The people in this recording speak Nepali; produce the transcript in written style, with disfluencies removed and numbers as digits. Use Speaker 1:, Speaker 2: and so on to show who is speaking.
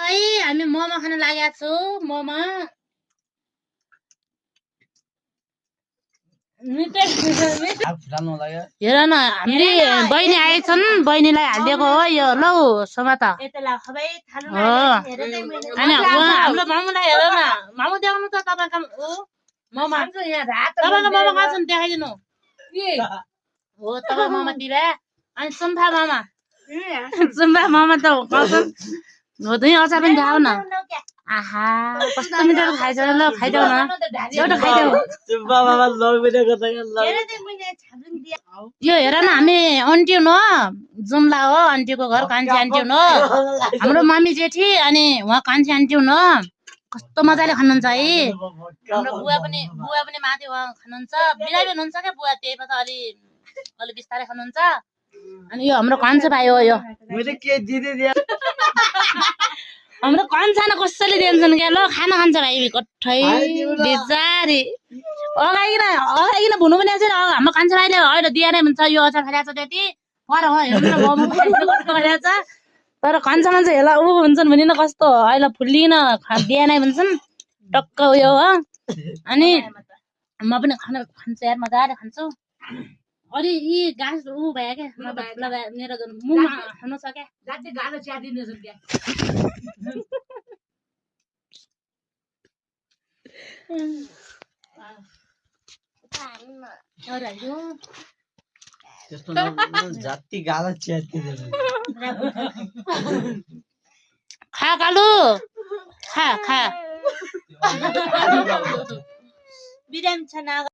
Speaker 1: भाइ हामी मोमो खान लागेका छौ मोमो हेर न हामीले बहिनी आएछन् बहिनीलाई हालिदिएको हो यो लौ समाता हाम्रो मामुलाई हेर न मामु देखाउनु त तपाईँको मोमो तपाईँको मोमो कहाँ छन् देखाइदिनु हो तपाईँ मोमोतिर अनि सुम्फा मामा त हो त अचार पनि देखाउ न आहा कस्तो मिठो खाइछ ल खाइदेऊ न एउटा खाइदेऊ यो हेर न हामी अन्ट्यौ न जुम्ला हो आन्टीको घर कान्छी आन्टी न हाम्रो मम्मी जेठी अनि उहाँ कान्छी आन्टी न कस्तो मजाले खानुहुन्छ है हाम्रो बुवा पनि माथि उहाँ खानुहुन्छ बिरामी हुनुहुन्छ क्या बुवा त्यही भएर अलि बिस्तारै खानुहुन्छ अनि यो हाम्रो कान्छो भाइ हो यो हाम्रो कान्छाना कसैले दिन्छन् क्या ल खाना खान्छ भाइ कठै बिचारी अगाइकन भुनु पनि आउँछ हाम्रो कान्छो भाइले अहिले दिएन भन्छ यो अचार खाइरहेको छ त्यति पर हो हेर्नु न मोमो कस्तो खाइरहेको छ तर कान्छा मान्छे हेला ऊ हुन्छन् भने न कस्तो अहिले फुल्लिन दिएन भन्छन् टक्क उयो हो अनि म पनि खान्छु यार मजाले खान्छु अरे यी गाछ ऊ भयो क्या मेरो मुखमा खानु छ क्या गाछे गालो च्यादिनु छ क्या
Speaker 2: जाति गाला च्यादिनु
Speaker 1: खा कालु खा बिरामी छ ना